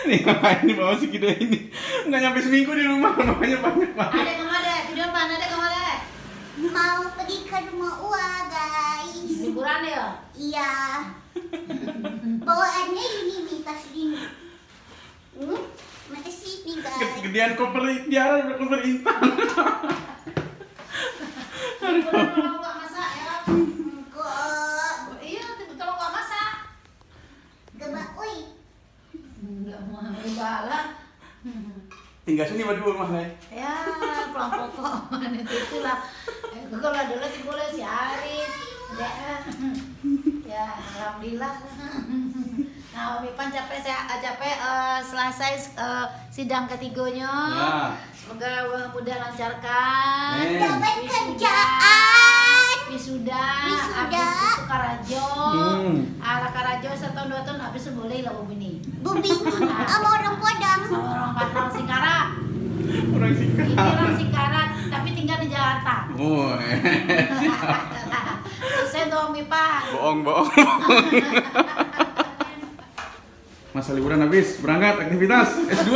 Nih ini bawa si Kide ini nggak nyampe seminggu di rumah, makanya banyak banget. Ada kemana? Video mana? Ada kemana? Mau pergi ke rumah Ua, guys. Liburan ya? Iya. Bawaannya ini nih, tas ini. Makasih nih, guys. Gedean koper Tiara udah koper Intan. Liburan kalau nggak masak ya? Enggak. Iya, kalau nggak masak. Gebak, oi. Nggak mau bala. Tinggal sini berdua mah nih. Ya, pulang pokok. Itulah. Kalau dulu sih boleh si Aris. Ya, alhamdulillah. Nah, Om Ipan capek selesai sidang ketiganya. Ya. Semoga mudah lancarkan. Dapat kerjaan. Wisuda. Wisuda. Habis itu Karajo. Ala Karajo setahun 2 tahun habis boleh lah ini. Bumi sama orang Padang. Sama orang Singkarak. Orang Singkarak. Ini orang Singkarak, tapi tinggal di Jakarta. Oh. Sukses dong, Mipan. Bohong. Masa liburan habis, berangkat aktivitas S2.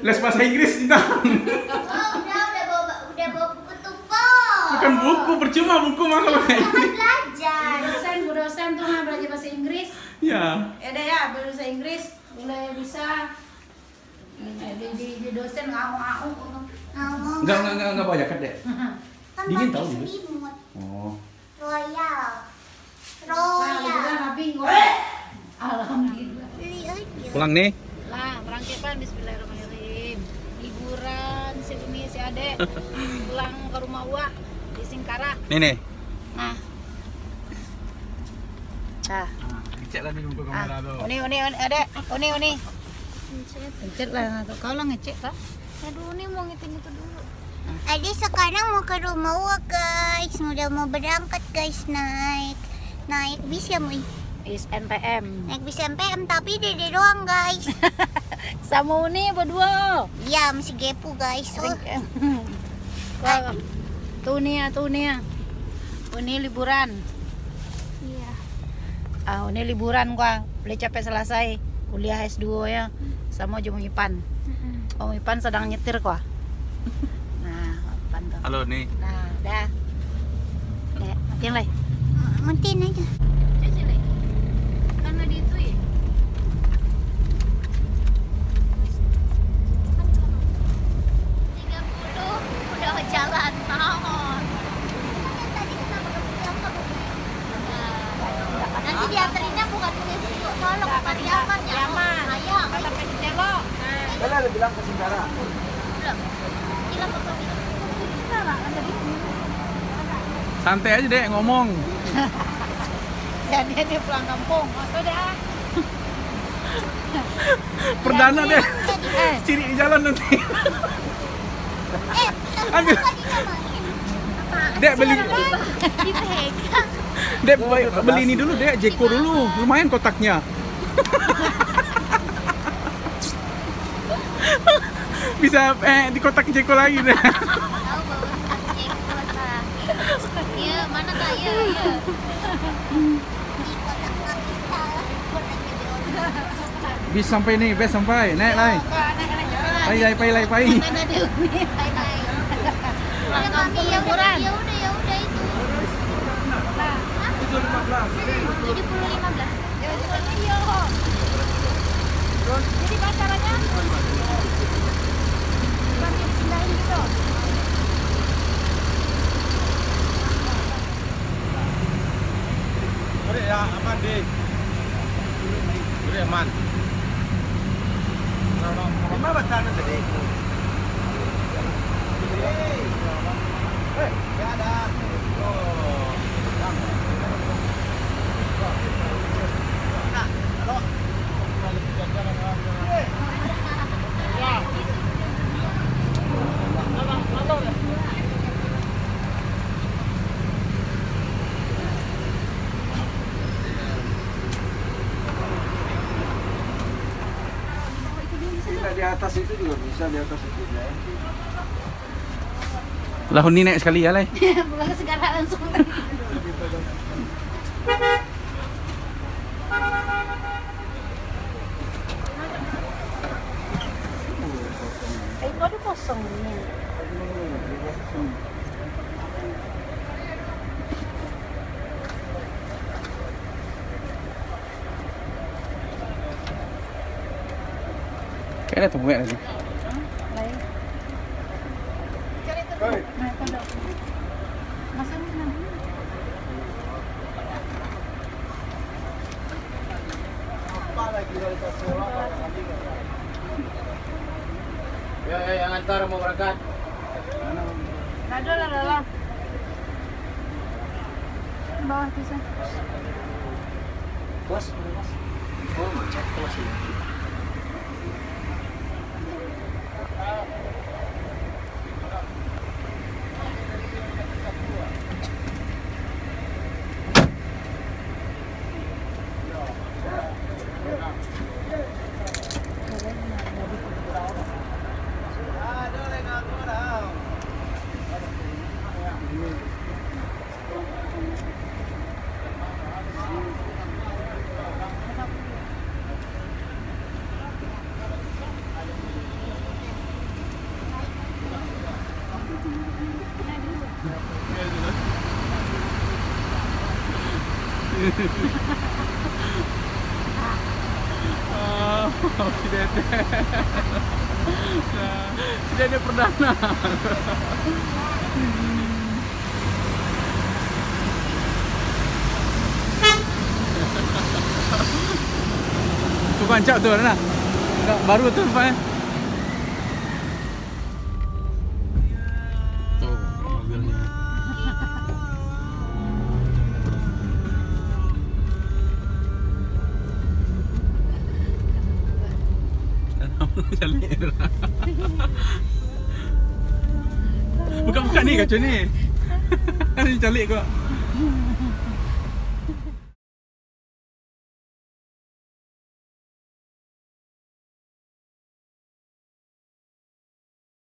Les bahasa Inggris kita. Oh, udah bawa buku tumpah. Bukan buku, percuma buku mah kalau kayak Jangan ini. belajar. Bu dosen tuh nggak belajar bahasa Inggris. Ya. Ada ya, bahasa Inggris mulai bisa. Di dosen ngau-ngau. Enggak bawa jaket deh. Kan Dingin pakai tahu gitu. selimut. Oh. Royal. Nah, liburan habis alhamdulillah. Beli aja. Pulang nih. Lah, berangkipan bismillahirrahmanirrahim. Liburan si Umi si Ade pulang ke rumah Uwa di Singkarak. Nih. Nah. Cek lah minum ke kamera tuh. Uni, Ade. Uni. Pencet lah, kau lah ngecek kah? Aduh, ini mau ngitung itu dulu. Ade sekarang mau ke rumah Ua, guys. Udah mau berangkat, guys. Naik bis ya, Mui? Is NPM. Naik bis MPM, tapi Dede doang, guys. Sama Uni berdua. Iya, masih gepu, guys. Tuh nih ya. Uni liburan. Iya. Uni liburan gua. Boleh capek selesai kuliah S2 ya. Sama Om Ipan. Om Ipan sedang nyetir gua. Nah, Ipan tuh. Halo nih. Nah, dah. Matiin lah. Matiin aja. Cuci lah. Karena di itu ya. 30 udah jalan tahun. Nanti dianterinnya bukan ke situ, tolong ke Pariaman ya. Ayam. Kata pencelok. Kalian ada bilang ke Singkara. Belum. Bilang ke Santai aja deh ngomong. Dan dia pulang kampung. Atau dah. Perdana deh. Ciri jalan nanti. Ambil. Dek beli. Dipegang. Dek beli ini dulu dek, Jeko dulu. Lumayan kotaknya. Bisa di kotak Jeko lagi deh. Tahu bawa Jeko lah. Iya, mana tak ya? Di kotak Pakistan, kotaknya di Bis sampai nih, bes sampai. Naik lai. Pai. Mana dia Uni. Pulang kampung liburan. Ya udah itu. 70-15. Jadi pacarannya bukan dipindahin gitu. Udah ya aman deh. Udah aman. Mana bacaan tadi? Ya ada. Oh. Halo. Di atas itu juga bisa, di atas itu ya. Lah Huni naik sekali ya, Lay. Pulang segala langsung. Kayaknya tumbuk lagi. Lain. Cari itu. Nah, itu dong. Masuk ni nanti. Ya, yang antar mau berangkat. Lah. Bawah bisa. Bos, bos. Oh, macet bos ini. Tidak ada perdana. Tu pancak tu mana? Baru tu rupanya. Tuh mobilnya. Buka-buka ni kacau ni. Ni calik kau.